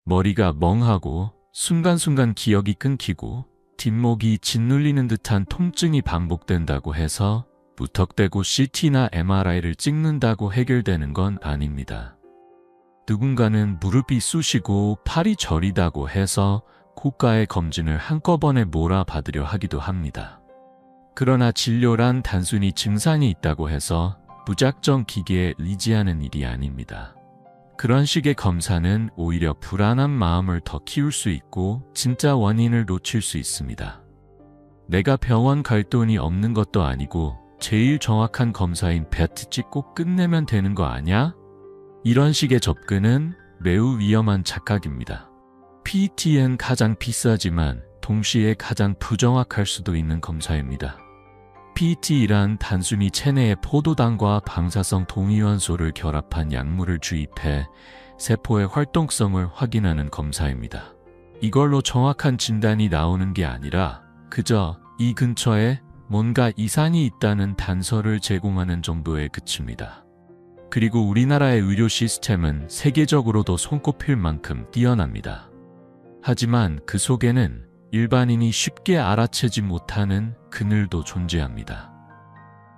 머리가 멍하고 순간순간 기억이 끊기고 뒷목이 짓눌리는 듯한 통증이 반복된다고 해서 무턱대고 CT나 MRI를 찍는다고 해결되는 건 아닙니다. 누군가는 무릎이 쑤시고 팔이 저리다고 해서 고가의 검진을 한꺼번에 몰아받으려 하기도 합니다. 그러나 진료란 단순히 증상이 있다고 해서 무작정 기계에 의지하는 일이 아닙니다. 그런 식의 검사는 오히려 불안한 마음을 더 키울 수 있고 진짜 원인을 놓칠 수 있습니다. 내가 병원 갈 돈이 없는 것도 아니고 제일 정확한 검사인 배트 찍고 끝내면 되는 거 아냐? 이런 식의 접근은 매우 위험한 착각입니다. PET는 가장 비싸지만 동시에 가장 부정확할 수도 있는 검사입니다. PET란 단순히 체내에 포도당과 방사성 동위원소를 결합한 약물을 주입해 세포의 활동성을 확인하는 검사입니다. 이걸로 정확한 진단이 나오는 게 아니라 그저 이 근처에 뭔가 이상이 있다는 단서를 제공하는 정도에 그칩니다. 그리고 우리나라의 의료 시스템은 세계적으로도 손꼽힐 만큼 뛰어납니다. 하지만 그 속에는 일반인이 쉽게 알아채지 못하는 그늘도 존재합니다.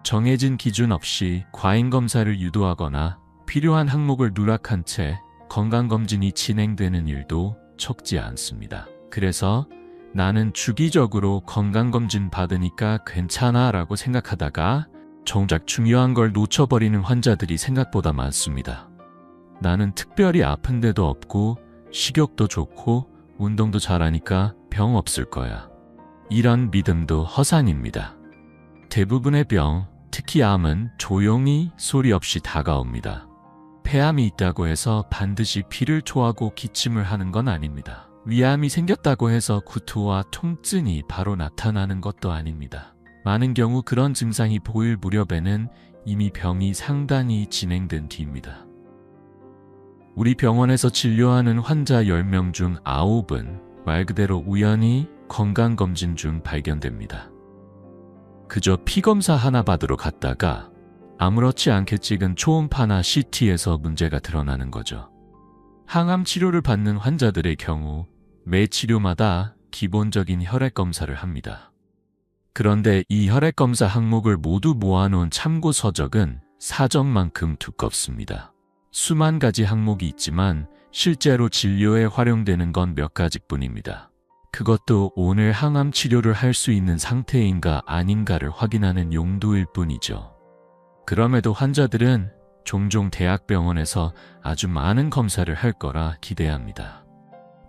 정해진 기준 없이 과잉검사를 유도하거나 필요한 항목을 누락한 채 건강검진이 진행되는 일도 적지 않습니다. 그래서 나는 주기적으로 건강검진 받으니까 괜찮아 라고 생각하다가 정작 중요한 걸 놓쳐버리는 환자들이 생각보다 많습니다. 나는 특별히 아픈 데도 없고 식욕도 좋고 운동도 잘하니까 병 없을 거야. 이런 믿음도 허상입니다. 대부분의 병, 특히 암은 조용히 소리 없이 다가옵니다. 폐암이 있다고 해서 반드시 피를 토하고 기침을 하는 건 아닙니다. 위암이 생겼다고 해서 구토와 통증이 바로 나타나는 것도 아닙니다. 많은 경우 그런 증상이 보일 무렵에는 이미 병이 상당히 진행된 뒤입니다. 우리 병원에서 진료하는 환자 10명 중 9은 말 그대로 우연히 건강검진 중 발견됩니다. 그저 피검사 하나 받으러 갔다가 아무렇지 않게 찍은 초음파나 CT에서 문제가 드러나는 거죠. 항암 치료를 받는 환자들의 경우 매 치료마다 기본적인 혈액검사를 합니다. 그런데 이 혈액검사 항목을 모두 모아놓은 참고 서적은 사전만큼 두껍습니다. 수만 가지 항목이 있지만 실제로 진료에 활용되는 건 몇 가지뿐입니다. 그것도 오늘 항암 치료를 할 수 있는 상태인가 아닌가를 확인하는 용도일 뿐이죠. 그럼에도 환자들은 종종 대학병원에서 아주 많은 검사를 할 거라 기대합니다.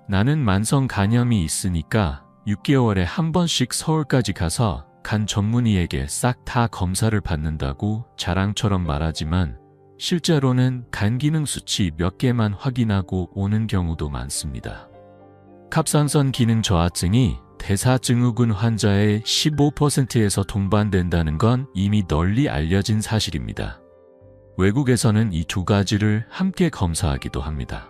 나는 만성 간염이 있으니까 6개월에 한 번씩 서울까지 가서 간 전문의에게 싹 다 검사를 받는다고 자랑처럼 말하지만 실제로는 간 기능 수치 몇 개만 확인하고 오는 경우도 많습니다. 갑상선 기능 저하증이 대사증후군 환자의 15%에서 동반된다는 건 이미 널리 알려진 사실입니다. 외국에서는 이 두 가지를 함께 검사하기도 합니다.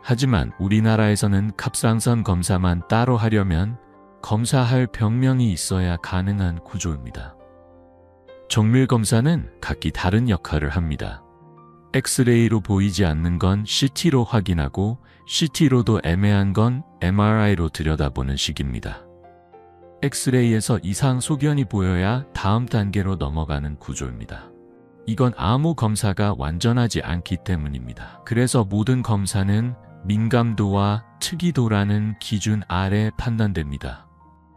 하지만 우리나라에서는 갑상선 검사만 따로 하려면 검사할 병명이 있어야 가능한 구조입니다. 정밀 검사는 각기 다른 역할을 합니다. 엑스레이로 보이지 않는 건 CT로 확인하고 CT로도 애매한 건 MRI로 들여다보는 식입니다. 엑스레이에서 이상 소견이 보여야 다음 단계로 넘어가는 구조입니다. 이건 아무 검사가 완전하지 않기 때문입니다. 그래서 모든 검사는 민감도와 특이도라는 기준 아래 판단됩니다.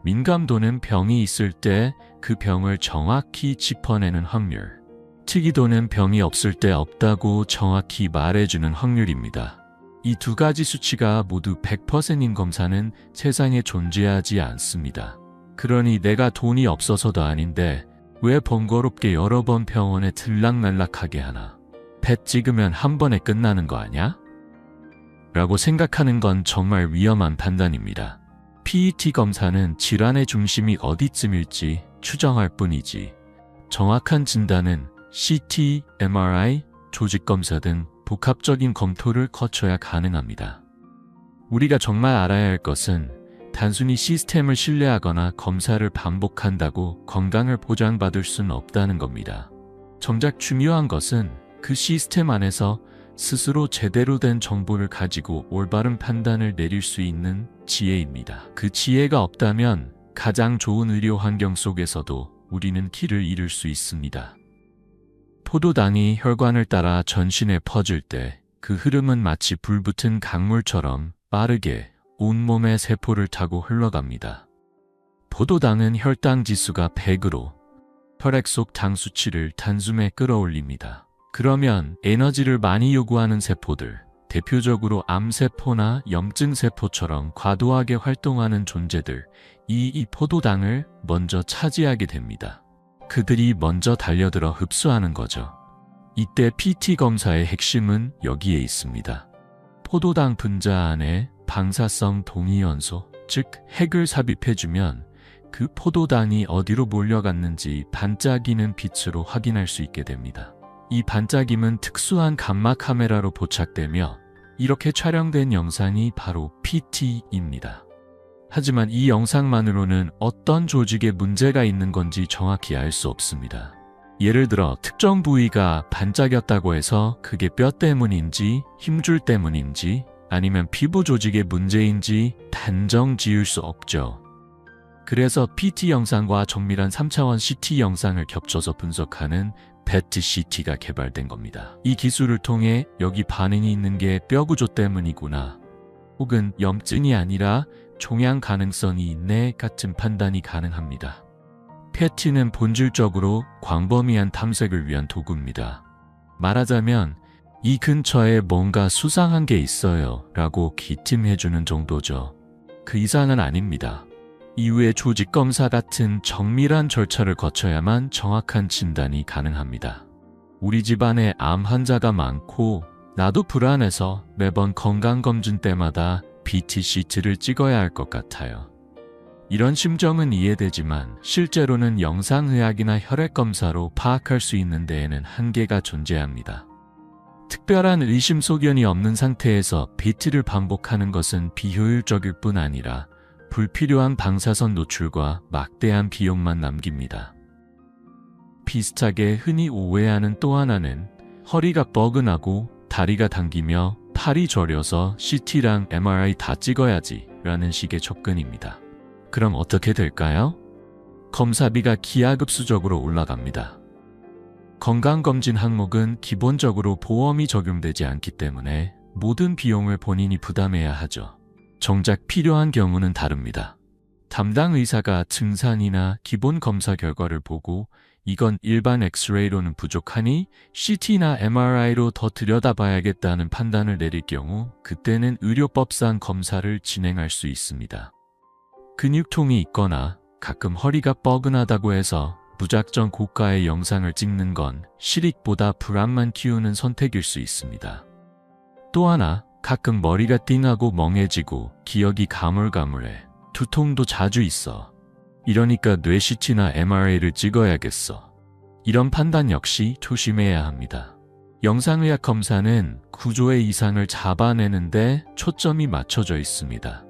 민감도는 병이 있을 때 그 병을 정확히 짚어내는 확률, 특이도는 병이 없을 때 없다고 정확히 말해주는 확률입니다. 이 두 가지 수치가 모두 100%인 검사는 세상에 존재하지 않습니다. 그러니 내가 돈이 없어서도 아닌데 왜 번거롭게 여러 번 병원에 들락날락하게 하나? 배 찍으면 한 번에 끝나는 거 아냐? 라고 생각하는 건 정말 위험한 판단입니다. PET 검사는 질환의 중심이 어디쯤일지 추정할 뿐이지 정확한 진단은 CT, MRI, 조직검사 등 복합적인 검토를 거쳐야 가능합니다. 우리가 정말 알아야 할 것은 단순히 시스템을 신뢰하거나 검사를 반복한다고 건강을 보장받을 수는 없다는 겁니다. 정작 중요한 것은 그 시스템 안에서 스스로 제대로 된 정보를 가지고 올바른 판단을 내릴 수 있는 지혜입니다. 그 지혜가 없다면 가장 좋은 의료 환경 속에서도 우리는 길을 잃을 수 있습니다. 포도당이 혈관을 따라 전신에 퍼질 때 그 흐름은 마치 불붙은 강물처럼 빠르게 온몸의 세포를 타고 흘러갑니다. 포도당은 혈당 지수가 100으로 혈액 속 당 수치를 단숨에 끌어올립니다. 그러면 에너지를 많이 요구하는 세포들, 대표적으로 암세포나 염증세포처럼 과도하게 활동하는 존재들, 이 포도당을 먼저 차지하게 됩니다. 그들이 먼저 달려들어 흡수하는 거죠. 이때 PT 검사의 핵심은 여기에 있습니다. 포도당 분자 안에 방사성 동위원소, 즉 핵을 삽입해주면 그 포도당이 어디로 몰려갔는지 반짝이는 빛으로 확인할 수 있게 됩니다. 이 반짝임은 특수한 감마 카메라로 포착되며 이렇게 촬영된 영상이 바로 PT입니다. 하지만 이 영상만으로는 어떤 조직에 문제가 있는 건지 정확히 알 수 없습니다. 예를 들어 특정 부위가 반짝였다고 해서 그게 뼈 때문인지 힘줄 때문인지 아니면 피부 조직의 문제인지 단정 지을 수 없죠. 그래서 PT 영상과 정밀한 3차원 CT 영상을 겹쳐서 분석하는 PET-CT가 개발된 겁니다. 이 기술을 통해 여기 반응이 있는 게 뼈 구조 때문이구나, 혹은 염증이 아니라 종양 가능성이 있네 같은 판단이 가능합니다. PET는 본질적으로 광범위한 탐색을 위한 도구입니다. 말하자면 이 근처에 뭔가 수상한 게 있어요 라고 기침해주는 정도죠. 그 이상은 아닙니다. 이후에 조직 검사 같은 정밀한 절차를 거쳐야만 정확한 진단이 가능합니다. 우리 집안에 암 환자가 많고 나도 불안해서 매번 건강검진 때마다 PET-CT를 찍어야 할 것 같아요. 이런 심정은 이해되지만 실제로는 영상의학이나 혈액검사로 파악할 수 있는 데에는 한계가 존재합니다. 특별한 의심 소견이 없는 상태에서 PET를 반복하는 것은 비효율적일 뿐 아니라 불필요한 방사선 노출과 막대한 비용만 남깁니다. 비슷하게 흔히 오해하는 또 하나는 허리가 뻐근하고 다리가 당기며 팔이 저려서 CT랑 MRI 다 찍어야지 라는 식의 접근입니다. 그럼 어떻게 될까요? 검사비가 기하급수적으로 올라갑니다. 건강검진 항목은 기본적으로 보험이 적용되지 않기 때문에 모든 비용을 본인이 부담해야 하죠. 정작 필요한 경우는 다릅니다. 담당 의사가 증상이나 기본 검사 결과를 보고 이건 일반 엑스레이로는 부족하니 CT나 MRI로 더 들여다봐야겠다는 판단을 내릴 경우 그때는 의료법상 검사를 진행할 수 있습니다. 근육통이 있거나 가끔 허리가 뻐근하다고 해서 무작정 고가의 영상을 찍는 건 실익보다 불안만 키우는 선택일 수 있습니다. 또 하나, 가끔 머리가 띵하고 멍해지고 기억이 가물가물해. 두통도 자주 있어. 이러니까 뇌 CT나 MRI를 찍어야겠어. 이런 판단 역시 조심해야 합니다. 영상의학 검사는 구조의 이상을 잡아내는데 초점이 맞춰져 있습니다.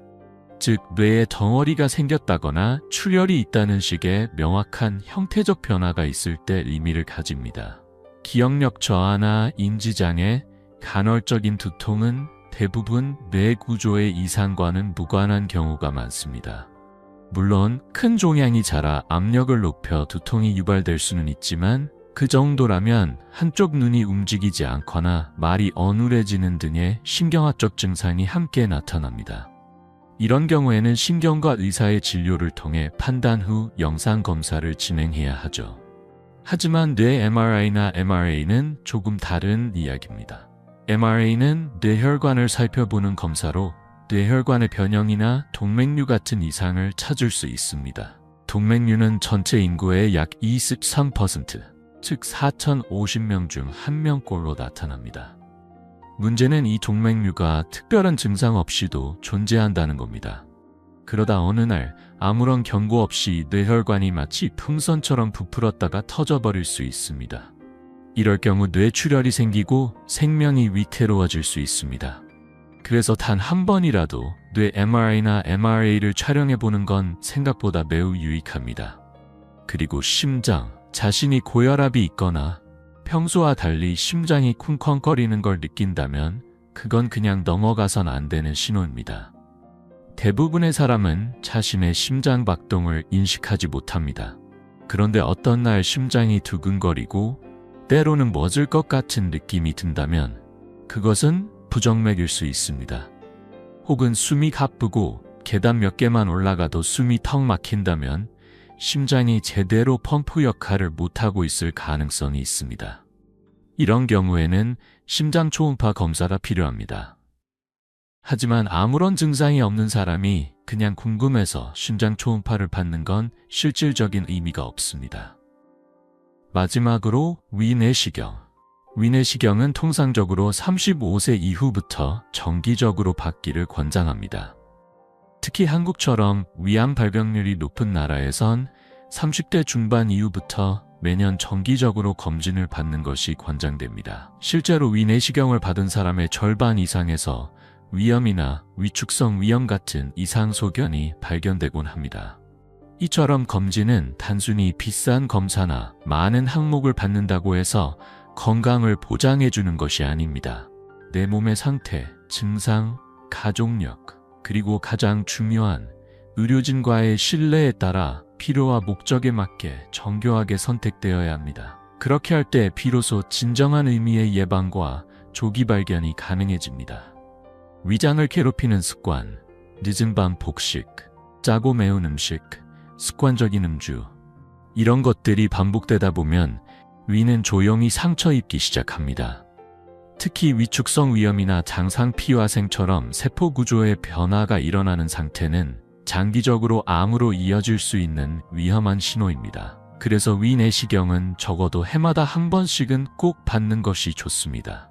즉, 뇌에 덩어리가 생겼다거나 출혈이 있다는 식의 명확한 형태적 변화가 있을 때 의미를 가집니다. 기억력 저하나 인지장애, 간헐적인 두통은 대부분 뇌 구조의 이상과는 무관한 경우가 많습니다. 물론 큰 종양이 자라 압력을 높여 두통이 유발될 수는 있지만 그 정도라면 한쪽 눈이 움직이지 않거나 말이 어눌해지는 등의 신경학적 증상이 함께 나타납니다. 이런 경우에는 신경과 의사의 진료를 통해 판단 후 영상검사를 진행해야 하죠. 하지만 뇌 MRI나 MRA는 조금 다른 이야기입니다. MRA는 뇌혈관을 살펴보는 검사로 뇌혈관의 변형이나 동맥류 같은 이상을 찾을 수 있습니다. 동맥류는 전체 인구의 약 23%, 즉 4,050명 중 1명꼴로 나타납니다. 문제는 이 동맥류가 특별한 증상 없이도 존재한다는 겁니다. 그러다 어느 날 아무런 경고 없이 뇌혈관이 마치 풍선처럼 부풀었다가 터져버릴 수 있습니다. 이럴 경우 뇌출혈이 생기고 생명이 위태로워질 수 있습니다. 그래서 단 한 번이라도 뇌 MRI나 MRA를 촬영해보는 건 생각보다 매우 유익합니다. 그리고 심장, 자신이 고혈압이 있거나 평소와 달리 심장이 쿵쾅거리는 걸 느낀다면 그건 그냥 넘어가선 안 되는 신호입니다. 대부분의 사람은 자신의 심장 박동을 인식하지 못합니다. 그런데 어떤 날 심장이 두근거리고 때로는 멎을 것 같은 느낌이 든다면 그것은 부정맥일 수 있습니다. 혹은 숨이 가쁘고 계단 몇 개만 올라가도 숨이 턱 막힌다면 심장이 제대로 펌프 역할을 못하고 있을 가능성이 있습니다. 이런 경우에는 심장 초음파 검사가 필요합니다. 하지만 아무런 증상이 없는 사람이 그냥 궁금해서 심장 초음파를 받는 건 실질적인 의미가 없습니다. 마지막으로 위내시경. 위내시경은 통상적으로 35세 이후부터 정기적으로 받기를 권장합니다. 특히 한국처럼 위암 발병률이 높은 나라에선 30대 중반 이후부터 매년 정기적으로 검진을 받는 것이 권장됩니다. 실제로 위내시경을 받은 사람의 절반 이상에서 위염이나 위축성 위염 같은 이상 소견이 발견되곤 합니다. 이처럼 검진은 단순히 비싼 검사나 많은 항목을 받는다고 해서 건강을 보장해주는 것이 아닙니다. 내 몸의 상태, 증상, 가족력, 그리고 가장 중요한 의료진과의 신뢰에 따라 필요와 목적에 맞게 정교하게 선택되어야 합니다. 그렇게 할 때 비로소 진정한 의미의 예방과 조기 발견이 가능해집니다. 위장을 괴롭히는 습관, 늦은 밤 폭식, 짜고 매운 음식, 습관적인 음주, 이런 것들이 반복되다 보면 위는 조용히 상처 입기 시작합니다. 특히 위축성 위염이나 장상 피화생처럼 세포 구조의 변화가 일어나는 상태는 장기적으로 암으로 이어질 수 있는 위험한 신호입니다. 그래서 위내시경은 적어도 해마다 한 번씩은 꼭 받는 것이 좋습니다.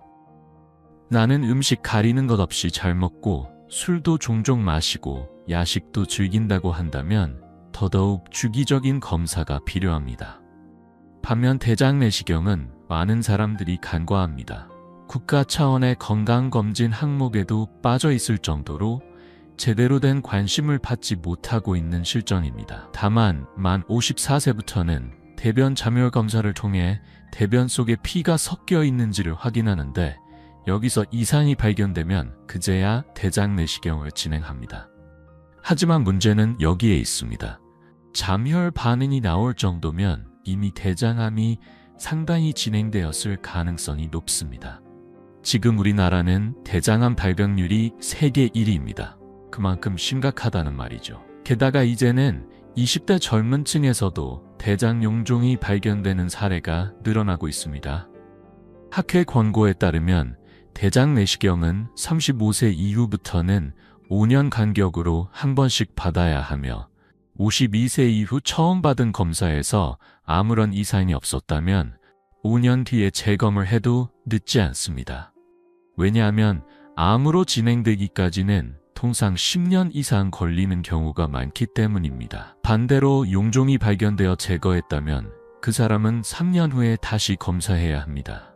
나는 음식 가리는 것 없이 잘 먹고 술도 종종 마시고 야식도 즐긴다고 한다면 더더욱 주기적인 검사가 필요합니다. 반면 대장내시경은 많은 사람들이 간과합니다. 국가 차원의 건강검진 항목에도 빠져 있을 정도로 제대로 된 관심을 받지 못하고 있는 실정입니다. 다만 만 54세부터는 대변 잠열 검사를 통해 대변 속에 피가 섞여 있는지를 확인하는데 여기서 이상이 발견되면 그제야 대장내시경을 진행합니다. 하지만 문제는 여기에 있습니다. 잠열 반응이 나올 정도면 이미 대장암이 상당히 진행되었을 가능성이 높습니다. 지금 우리나라는 대장암 발병률이 세계 1위입니다. 그만큼 심각하다는 말이죠. 게다가 이제는 20대 젊은 층에서도 대장 용종이 발견되는 사례가 늘어나고 있습니다. 학회 권고에 따르면 대장 내시경은 35세 이후부터는 5년 간격으로 한 번씩 받아야 하며 52세 이후 처음 받은 검사에서 아무런 이상이 없었다면 5년 뒤에 재검을 해도 늦지 않습니다. 왜냐하면 암으로 진행되기까지는 통상 10년 이상 걸리는 경우가 많기 때문입니다. 반대로 용종이 발견되어 제거했다면 그 사람은 3년 후에 다시 검사해야 합니다.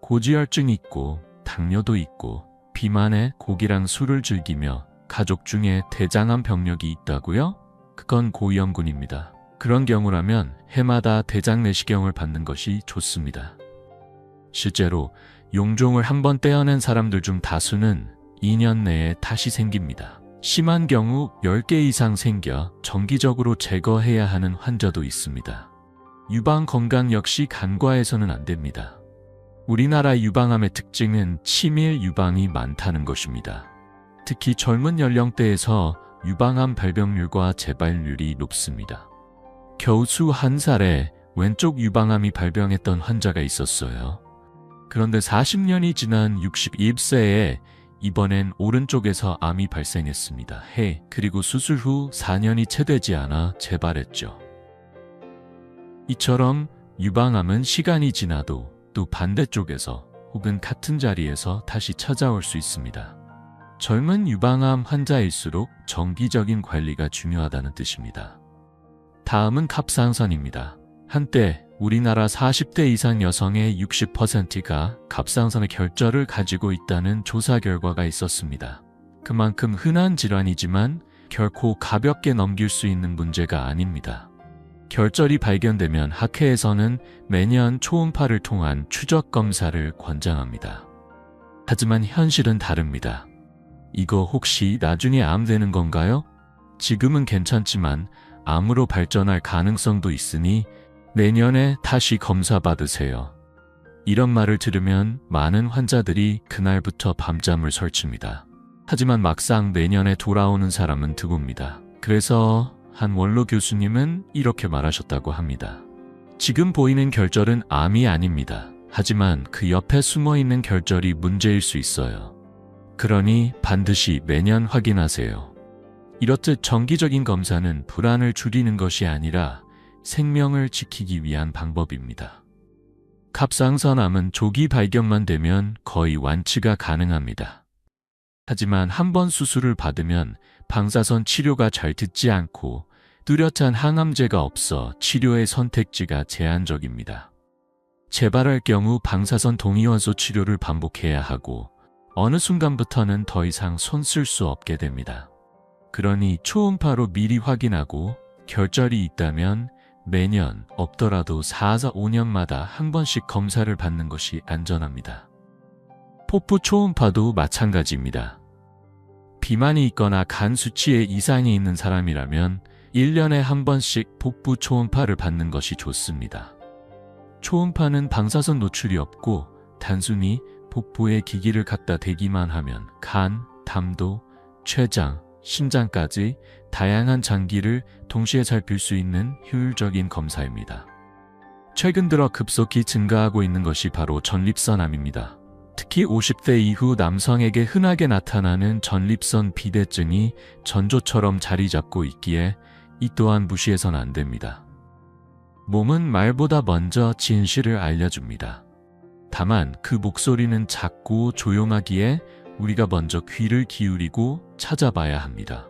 고지혈증이 있고 당뇨도 있고 비만에 고기랑 술을 즐기며 가족 중에 대장암 병력이 있다고요? 그건 고위험군입니다. 그런 경우라면 해마다 대장내시경을 받는 것이 좋습니다. 실제로 용종을 한번 떼어낸 사람들 중 다수는 2년 내에 다시 생깁니다. 심한 경우 10개 이상 생겨 정기적으로 제거해야 하는 환자도 있습니다. 유방 건강 역시 간과해서는 안 됩니다. 우리나라 유방암의 특징은 치밀 유방이 많다는 것입니다. 특히 젊은 연령대에서 유방암 발병률과 재발률이 높습니다. 겨우 21살에 왼쪽 유방암이 발병했던 환자가 있었어요. 그런데 40년이 지난 61세에 이번엔 오른쪽에서 암이 발생했습니다. 그리고 수술 후 4년이 채 되지 않아 재발했죠. 이처럼 유방암은 시간이 지나도 또 반대쪽에서 혹은 같은 자리에서 다시 찾아올 수 있습니다. 젊은 유방암 환자일수록 정기적인 관리가 중요하다는 뜻입니다. 다음은 갑상선입니다. 한때 우리나라 40대 이상 여성의 60%가 갑상선의 결절을 가지고 있다는 조사 결과가 있었습니다. 그만큼 흔한 질환이지만 결코 가볍게 넘길 수 있는 문제가 아닙니다. 결절이 발견되면 학회에서는 매년 초음파를 통한 추적 검사를 권장합니다. 하지만 현실은 다릅니다. 이거 혹시 나중에 암 되는 건가요? 지금은 괜찮지만 암으로 발전할 가능성도 있으니 내년에 다시 검사 받으세요. 이런 말을 들으면 많은 환자들이 그날부터 밤잠을 설칩니다. 하지만 막상 내년에 돌아오는 사람은 드뭅니다. 그래서 한 원로 교수님은 이렇게 말하셨다고 합니다. 지금 보이는 결절은 암이 아닙니다. 하지만 그 옆에 숨어있는 결절이 문제일 수 있어요. 그러니 반드시 매년 확인하세요. 이렇듯 정기적인 검사는 불안을 줄이는 것이 아니라 생명을 지키기 위한 방법입니다. 갑상선암은 조기 발견만 되면 거의 완치가 가능합니다. 하지만 한번 수술을 받으면 방사선 치료가 잘 듣지 않고 뚜렷한 항암제가 없어 치료의 선택지가 제한적입니다. 재발할 경우 방사선 동위원소 치료를 반복해야 하고 어느 순간부터는 더 이상 손 쓸 수 없게 됩니다. 그러니 초음파로 미리 확인하고 결절이 있다면 매년 없더라도 4~5년마다 한 번씩 검사를 받는 것이 안전합니다. 폭부 초음파도 마찬가지입니다. 비만이 있거나 간 수치에 이상이 있는 사람이라면 1년에 한 번씩 복부 초음파를 받는 것이 좋습니다. 초음파는 방사선 노출이 없고 단순히 복부에 기기를 갖다 대기만 하면 간, 담도, 췌장, 심장까지 다양한 장기를 동시에 살필 수 있는 효율적인 검사입니다. 최근 들어 급속히 증가하고 있는 것이 바로 전립선암입니다. 특히 50대 이후 남성에게 흔하게 나타나는 전립선 비대증이 전조처럼 자리 잡고 있기에 이 또한 무시해서는 안 됩니다. 몸은 말보다 먼저 진실을 알려줍니다. 다만 그 목소리는 작고 조용하기에 우리가 먼저 귀를 기울이고 찾아봐야 합니다.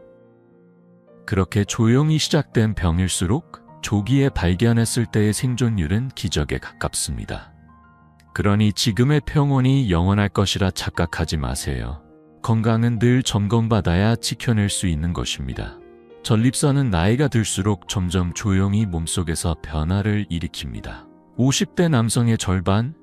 그렇게 조용히 시작된 병일수록 조기에 발견했을 때의 생존율은 기적에 가깝습니다. 그러니 지금의 평온이 영원할 것이라 착각하지 마세요. 건강은 늘 점검받아야 지켜낼 수 있는 것입니다. 전립선은 나이가 들수록 점점 조용히 몸속에서 변화를 일으킵니다. 50대 남성의 절반,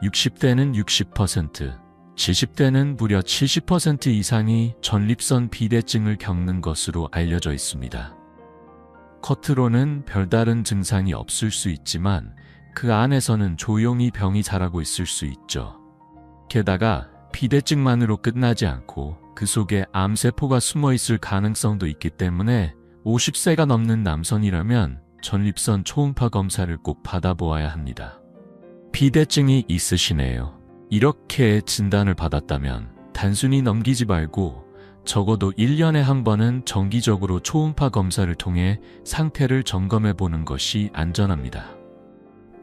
60대는 60%, 70대는 무려 70% 이상이 전립선 비대증을 겪는 것으로 알려져 있습니다. 겉으로는 별다른 증상이 없을 수 있지만 그 안에서는 조용히 병이 자라고 있을 수 있죠. 게다가 비대증만으로 끝나지 않고 그 속에 암세포가 숨어 있을 가능성도 있기 때문에 50세가 넘는 남성이라면 전립선 초음파 검사를 꼭 받아보아야 합니다. 비대증이 있으시네요. 이렇게 진단을 받았다면 단순히 넘기지 말고 적어도 1년에 한 번은 정기적으로 초음파 검사를 통해 상태를 점검해 보는 것이 안전합니다.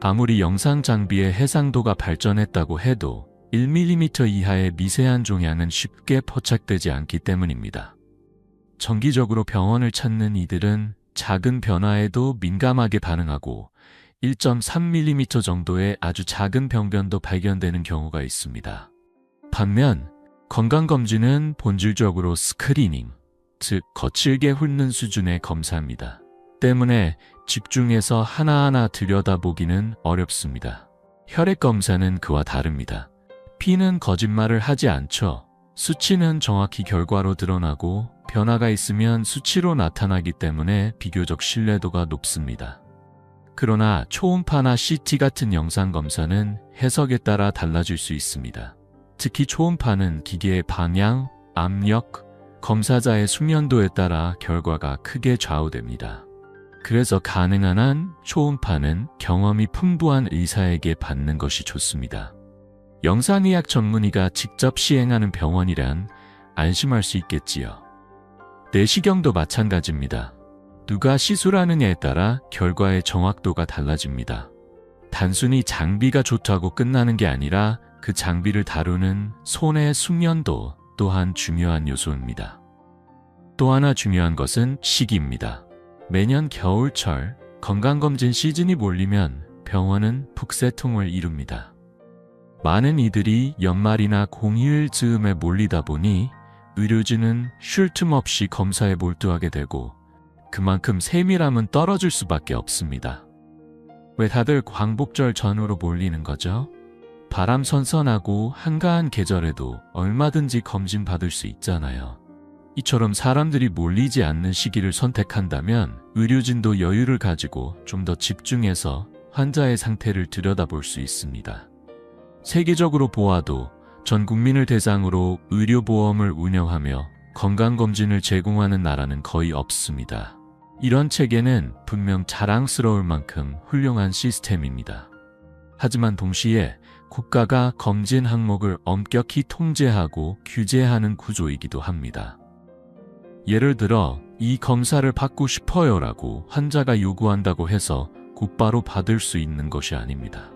아무리 영상 장비의 해상도가 발전했다고 해도 1mm 이하의 미세한 종양은 쉽게 포착되지 않기 때문입니다. 정기적으로 병원을 찾는 이들은 작은 변화에도 민감하게 반응하고 1.3mm 정도의 아주 작은 병변도 발견되는 경우가 있습니다. 반면 건강검진은 본질적으로 스크리닝, 즉 거칠게 훑는 수준의 검사입니다. 때문에 집중해서 하나하나 들여다보기는 어렵습니다. 혈액검사는 그와 다릅니다. 피는 거짓말을 하지 않죠. 수치는 정확히 결과로 드러나고 변화가 있으면 수치로 나타나기 때문에 비교적 신뢰도가 높습니다. 그러나 초음파나 CT 같은 영상검사는 해석에 따라 달라질 수 있습니다. 특히 초음파는 기계의 방향, 압력, 검사자의 숙련도에 따라 결과가 크게 좌우됩니다. 그래서 가능한 한 초음파는 경험이 풍부한 의사에게 받는 것이 좋습니다. 영상의학 전문의가 직접 시행하는 병원이란 안심할 수 있겠지요. 내시경도 마찬가지입니다. 누가 시술하느냐에 따라 결과의 정확도가 달라집니다. 단순히 장비가 좋다고 끝나는 게 아니라 그 장비를 다루는 손의 숙련도 또한 중요한 요소입니다. 또 하나 중요한 것은 시기입니다. 매년 겨울철 건강검진 시즌이 몰리면 병원은 북새통을 이룹니다. 많은 이들이 연말이나 공휴일 즈음에 몰리다 보니 의료진은 쉴 틈 없이 검사에 몰두하게 되고 그만큼 세밀함은 떨어질 수밖에 없습니다. 왜 다들 광복절 전후로 몰리는 거죠? 바람 선선하고 한가한 계절에도 얼마든지 검진 받을 수 있잖아요. 이처럼 사람들이 몰리지 않는 시기를 선택한다면 의료진도 여유를 가지고 좀 더 집중해서 환자의 상태를 들여다볼 수 있습니다. 세계적으로 보아도 전 국민을 대상으로 의료보험을 운영하며 건강검진을 제공하는 나라는 거의 없습니다. 이런 체계는 분명 자랑스러울 만큼 훌륭한 시스템입니다. 하지만 동시에 국가가 검진 항목을 엄격히 통제하고 규제하는 구조이기도 합니다. 예를 들어 이 검사를 받고 싶어요라고 환자가 요구한다고 해서 곧바로 받을 수 있는 것이 아닙니다.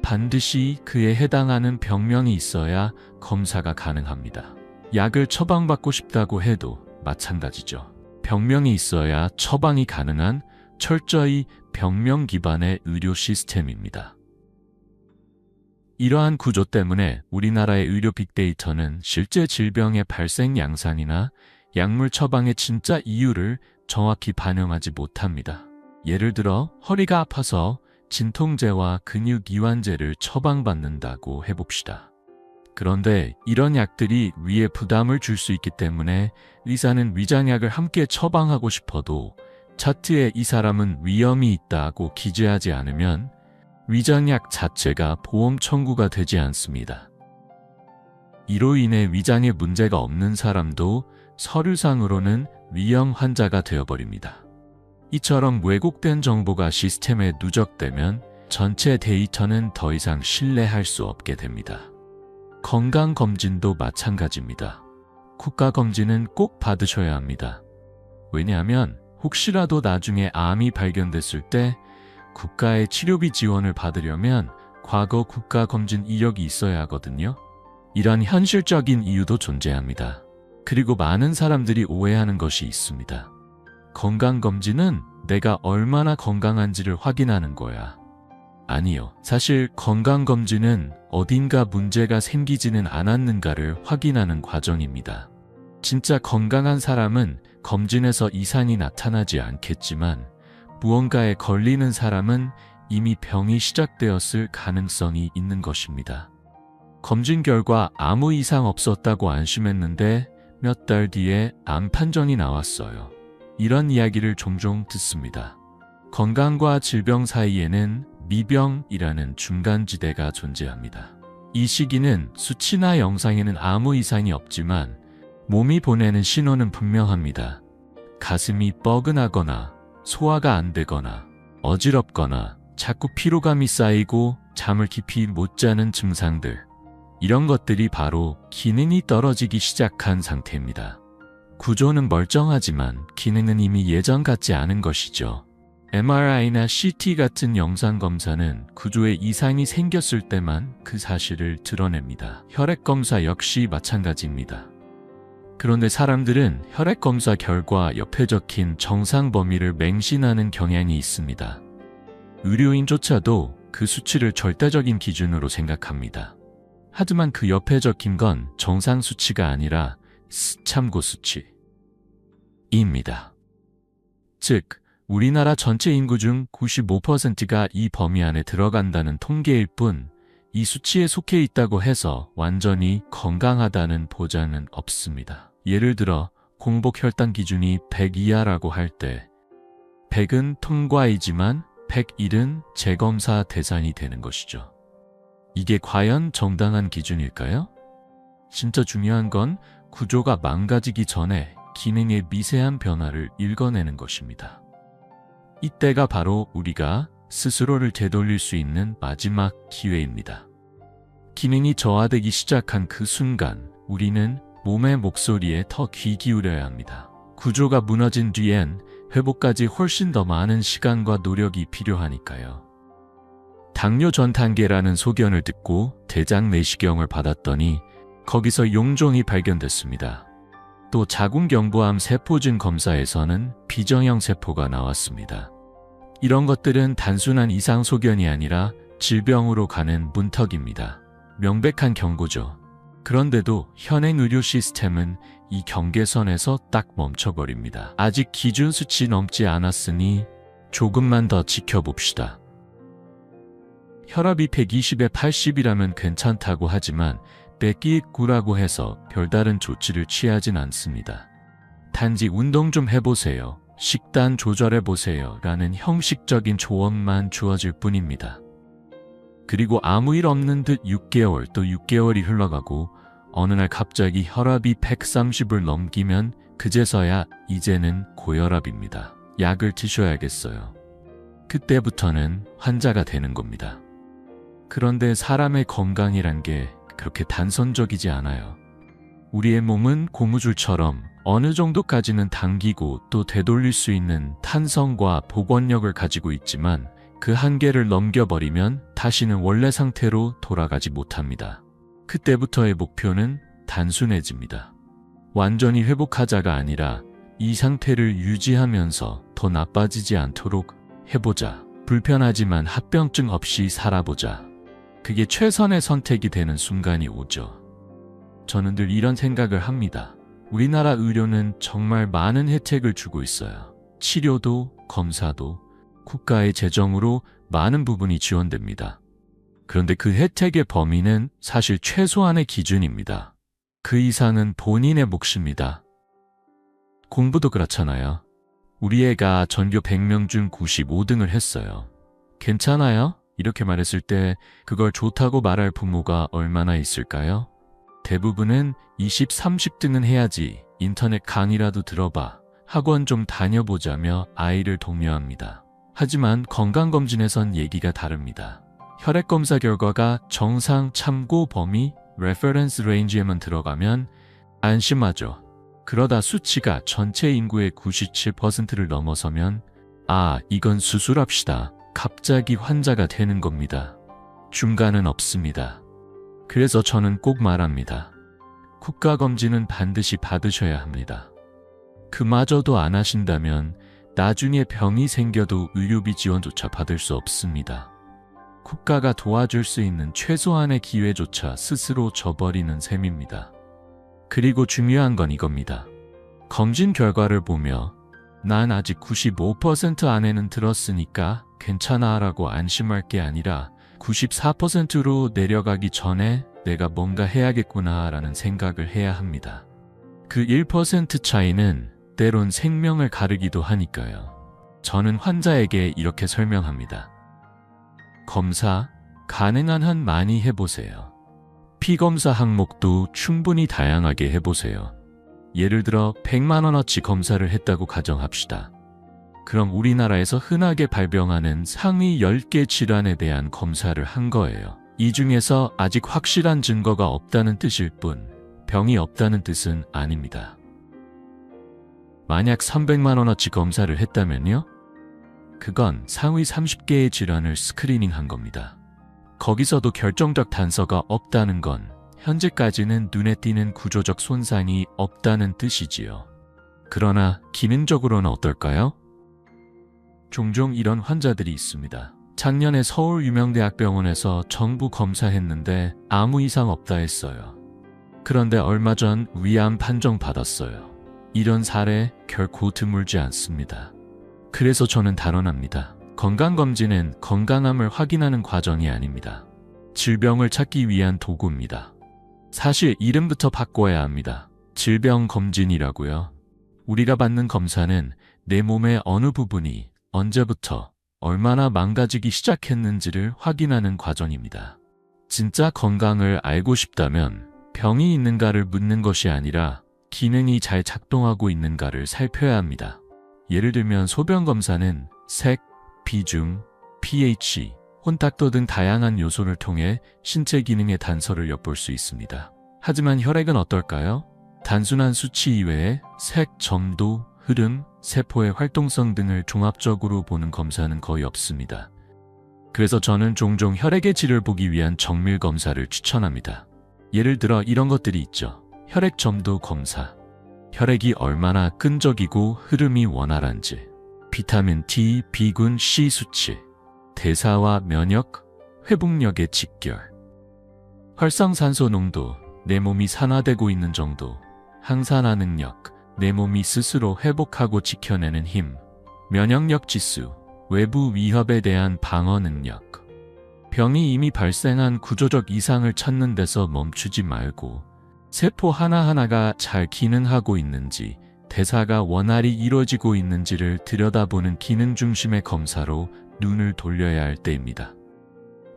반드시 그에 해당하는 병명이 있어야 검사가 가능합니다. 약을 처방받고 싶다고 해도 마찬가지죠. 병명이 있어야 처방이 가능한 철저히 병명 기반의 의료 시스템입니다. 이러한 구조 때문에 우리나라의 의료 빅데이터는 실제 질병의 발생 양상이나 약물 처방의 진짜 이유를 정확히 반영하지 못합니다. 예를 들어 허리가 아파서 진통제와 근육 이완제를 처방받는다고 해봅시다. 그런데 이런 약들이 위에 부담을 줄 수 있기 때문에 의사는 위장약을 함께 처방하고 싶어도 차트에 이 사람은 위험이 있다고 기재하지 않으면 위장약 자체가 보험 청구가 되지 않습니다. 이로 인해 위장에 문제가 없는 사람도 서류상으로는 위험 환자가 되어버립니다. 이처럼 왜곡된 정보가 시스템에 누적되면 전체 데이터는 더 이상 신뢰할 수 없게 됩니다. 건강검진도 마찬가지입니다. 국가검진은 꼭 받으셔야 합니다. 왜냐하면 혹시라도 나중에 암이 발견됐을 때 국가의 치료비 지원을 받으려면 과거 국가검진 이력이 있어야 하거든요. 이런 현실적인 이유도 존재합니다. 그리고 많은 사람들이 오해하는 것이 있습니다. 건강검진은 내가 얼마나 건강한지를 확인하는 거야. 아니요. 사실 건강검진은 어딘가 문제가 생기지는 않았는가를 확인하는 과정입니다. 진짜 건강한 사람은 검진에서 이상이 나타나지 않겠지만 무언가에 걸리는 사람은 이미 병이 시작되었을 가능성이 있는 것입니다. 검진 결과 아무 이상 없었다고 안심했는데 몇 달 뒤에 암 판정이 나왔어요. 이런 이야기를 종종 듣습니다. 건강과 질병 사이에는 미병이라는 중간지대가 존재합니다. 이 시기는 수치나 영상에는 아무 이상이 없지만 몸이 보내는 신호는 분명합니다. 가슴이 뻐근하거나 소화가 안 되거나 어지럽거나 자꾸 피로감이 쌓이고 잠을 깊이 못 자는 증상들. 이런 것들이 바로 기능이 떨어지기 시작한 상태입니다. 구조는 멀쩡하지만 기능은 이미 예전 같지 않은 것이죠. MRI나 CT 같은 영상검사는 구조에 이상이 생겼을 때만 그 사실을 드러냅니다. 혈액검사 역시 마찬가지입니다. 그런데 사람들은 혈액검사 결과 옆에 적힌 정상 범위를 맹신하는 경향이 있습니다. 의료인조차도 그 수치를 절대적인 기준으로 생각합니다. 하지만 그 옆에 적힌 건 정상 수치가 아니라 참고 수치입니다. 즉, 우리나라 전체 인구 중 95%가 이 범위 안에 들어간다는 통계일 뿐, 이 수치에 속해 있다고 해서 완전히 건강하다는 보장은 없습니다. 예를 들어 공복 혈당 기준이 100 이하라고 할 때 100은 통과이지만 101은 재검사 대상이 되는 것이죠. 이게 과연 정당한 기준일까요? 진짜 중요한 건 구조가 망가지기 전에 기능의 미세한 변화를 읽어내는 것입니다. 이때가 바로 우리가 스스로를 되돌릴 수 있는 마지막 기회입니다. 기능이 저하되기 시작한 그 순간 우리는 몸의 목소리에 더 귀 기울여야 합니다. 구조가 무너진 뒤엔 회복까지 훨씬 더 많은 시간과 노력이 필요하니까요. 당뇨 전 단계라는 소견을 듣고 대장 내시경을 받았더니 거기서 용종이 발견됐습니다. 또 자궁경부암 세포진 검사에서는 비정형 세포가 나왔습니다. 이런 것들은 단순한 이상 소견이 아니라 질병으로 가는 문턱입니다. 명백한 경고죠. 그런데도 현행 의료 시스템은 이 경계선에서 딱 멈춰버립니다. 아직 기준 수치 넘지 않았으니 조금만 더 지켜봅시다. 혈압이 120에 80이라면 괜찮다고 하지만 129라고 해서 별다른 조치를 취하진 않습니다. 단지 운동 좀 해보세요. 식단 조절해보세요. 라는 형식적인 조언만 주어질 뿐입니다. 그리고 아무 일 없는 듯 6개월 또 6개월이 흘러가고 어느 날 갑자기 혈압이 130을 넘기면 그제서야 이제는 고혈압입니다. 약을 드셔야겠어요. 그때부터는 환자가 되는 겁니다. 그런데 사람의 건강이란 게 그렇게 단선적이지 않아요. 우리의 몸은 고무줄처럼 어느 정도까지는 당기고 또 되돌릴 수 있는 탄성과 복원력을 가지고 있지만 그 한계를 넘겨버리면 다시는 원래 상태로 돌아가지 못합니다. 그때부터의 목표는 단순해집니다. 완전히 회복하자가 아니라 이 상태를 유지하면서 더 나빠지지 않도록 해보자. 불편하지만 합병증 없이 살아보자. 그게 최선의 선택이 되는 순간이 오죠. 저는 늘 이런 생각을 합니다. 우리나라 의료는 정말 많은 혜택을 주고 있어요. 치료도 검사도 국가의 재정으로 많은 부분이 지원됩니다. 그런데 그 혜택의 범위는 사실 최소한의 기준입니다. 그 이상은 본인의 몫입니다. 공부도 그렇잖아요. 우리 애가 전교 100명 중 95등을 했어요. 괜찮아요? 이렇게 말했을 때 그걸 좋다고 말할 부모가 얼마나 있을까요? 대부분은 20, 30등은 해야지, 인터넷 강의라도 들어봐, 학원 좀 다녀보자며 아이를 독려합니다. 하지만 건강검진에선 얘기가 다릅니다. 혈액검사 결과가 정상 참고 범위, 레퍼런스 레인지에만 들어가면 안심하죠. 그러다 수치가 전체 인구의 97%를 넘어서면 이건 수술합시다. 갑자기 환자가 되는 겁니다. 중간은 없습니다. 그래서 저는 꼭 말합니다. 국가검진은 반드시 받으셔야 합니다. 그마저도 안 하신다면 나중에 병이 생겨도 의료비 지원조차 받을 수 없습니다. 국가가 도와줄 수 있는 최소한의 기회조차 스스로 저버리는 셈입니다. 그리고 중요한 건 이겁니다. 검진 결과를 보며 난 아직 95% 안에는 들었으니까 괜찮아 라고 안심할 게 아니라 94%로 내려가기 전에 내가 뭔가 해야겠구나 라는 생각을 해야 합니다. 그 1% 차이는 때론 생명을 가르기도 하니까요. 저는 환자에게 이렇게 설명합니다. 검사, 가능한 한 많이 해보세요. 피검사 항목도 충분히 다양하게 해보세요. 예를 들어 100만 원어치 검사를 했다고 가정합시다. 그럼 우리나라에서 흔하게 발병하는 상위 10개 질환에 대한 검사를 한 거예요. 이 중에서 아직 확실한 증거가 없다는 뜻일 뿐 병이 없다는 뜻은 아닙니다. 만약 300만 원어치 검사를 했다면요? 그건 상위 30개의 질환을 스크리닝한 겁니다. 거기서도 결정적 단서가 없다는 건 현재까지는 눈에 띄는 구조적 손상이 없다는 뜻이지요. 그러나 기능적으로는 어떨까요? 종종 이런 환자들이 있습니다. 작년에 서울 유명대학병원에서 정부 검사했는데 아무 이상 없다 했어요. 그런데 얼마 전 위암 판정 받았어요. 이런 사례 결코 드물지 않습니다. 그래서 저는 단언합니다. 건강검진은 건강함을 확인하는 과정이 아닙니다. 질병을 찾기 위한 도구입니다. 사실 이름부터 바꿔야 합니다. 질병검진이라고요. 우리가 받는 검사는 내 몸의 어느 부분이 언제부터 얼마나 망가지기 시작했는지를 확인하는 과정입니다. 진짜 건강을 알고 싶다면 병이 있는가를 묻는 것이 아니라 기능이 잘 작동하고 있는가를 살펴야 합니다. 예를 들면 소변검사는 색, 비중, pH, 혼탁도 등 다양한 요소를 통해 신체 기능의 단서를 엿볼 수 있습니다. 하지만 혈액은 어떨까요? 단순한 수치 이외에 색, 점도, 흐름, 세포의 활동성 등을 종합적으로 보는 검사는 거의 없습니다. 그래서 저는 종종 혈액의 질을 보기 위한 정밀 검사를 추천합니다. 예를 들어 이런 것들이 있죠. 혈액 점도 검사. 혈액이 얼마나 끈적이고 흐름이 원활한지. 비타민 D, B군, C 수치. 대사와 면역, 회복력의 직결. 활성산소 농도, 내 몸이 산화되고 있는 정도, 항산화 능력, 내 몸이 스스로 회복하고 지켜내는 힘, 면역력 지수, 외부 위협에 대한 방어 능력. 병이 이미 발생한 구조적 이상을 찾는 데서 멈추지 말고 세포 하나하나가 잘 기능하고 있는지, 대사가 원활히 이루어지고 있는지를 들여다보는 기능 중심의 검사로 눈을 돌려야 할 때입니다.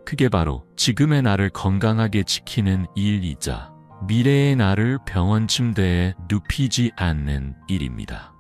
그게 바로 지금의 나를 건강하게 지키는 일이자 미래의 나를 병원 침대에 눕히지 않는 일입니다.